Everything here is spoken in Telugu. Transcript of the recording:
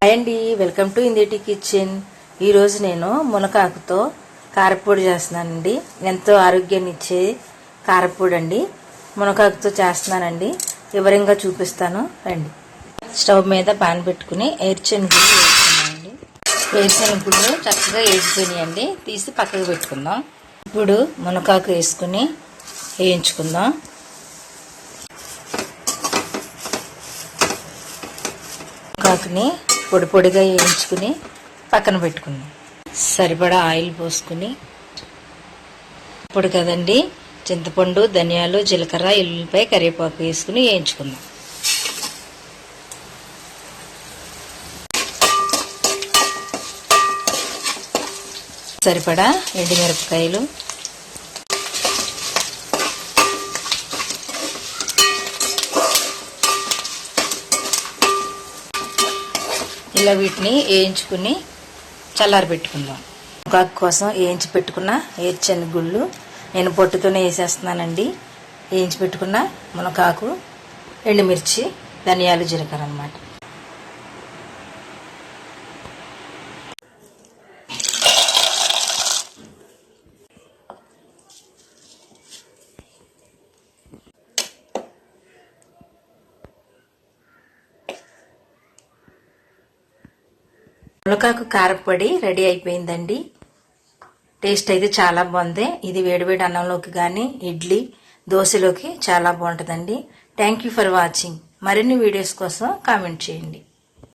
హాయ్ అండి, వెల్కమ్ టు ఇందేటి కిచెన్. ఈరోజు నేను మునకాకుతో కారపొడి చేస్తున్నానండి. ఎంతో ఆరోగ్యాన్ని ఇచ్చే కారపొడి అండి. మునకాకుతో చేస్తున్నానండి. వివరంగా చూపిస్తాను రండి. స్టవ్ మీద పాన్ పెట్టుకుని ఏరుశనగలు వేసుకున్నామండి. ఏరుశనగలు చక్కగా వేసిపోయినాయండి. తీసి పక్కకు పెట్టుకుందాం. ఇప్పుడు మునకాకు వేసుకుని వేయించుకుందాం. మునకాకుని పొడి పొడిగా వేయించుకుని పక్కన పెట్టుకుందాం. సరిపడా ఆయిల్ పోసుకుని ఇప్పుడు కదండి చింతపండు, ధనియాలు, జీలకర్ర, ఎల్లుల్లిపాయ, కరివేపాకు వేసుకుని వేయించుకుందాం. సరిపడా ఎండుమిరపకాయలు, ఇలా వీటిని వేయించుకుని చల్లారి పెట్టుకుందాం. మునగాకు కోసం వేయించి పెట్టుకున్న ఏరుశనగగుళ్ళు నేను పొట్టుతోనే వేసేస్తున్నానండి. వేయించి పెట్టుకున్న మునగాకు, ఎండుమిర్చి, ధనియాలు, జీలకర్ర అన్నమాట. మునగాకు కారపొడి రెడీ అయిపోయిందండి. టేస్ట్ అయితే చాలా బాగుంది. ఇది వేడివేడి అన్నంలోకి కానీ ఇడ్లీ, దోశలోకి చాలా బాగుంటుందండి. Thank you for watching. మరిన్ని వీడియోస్ కోసం కామెంట్ చేయండి.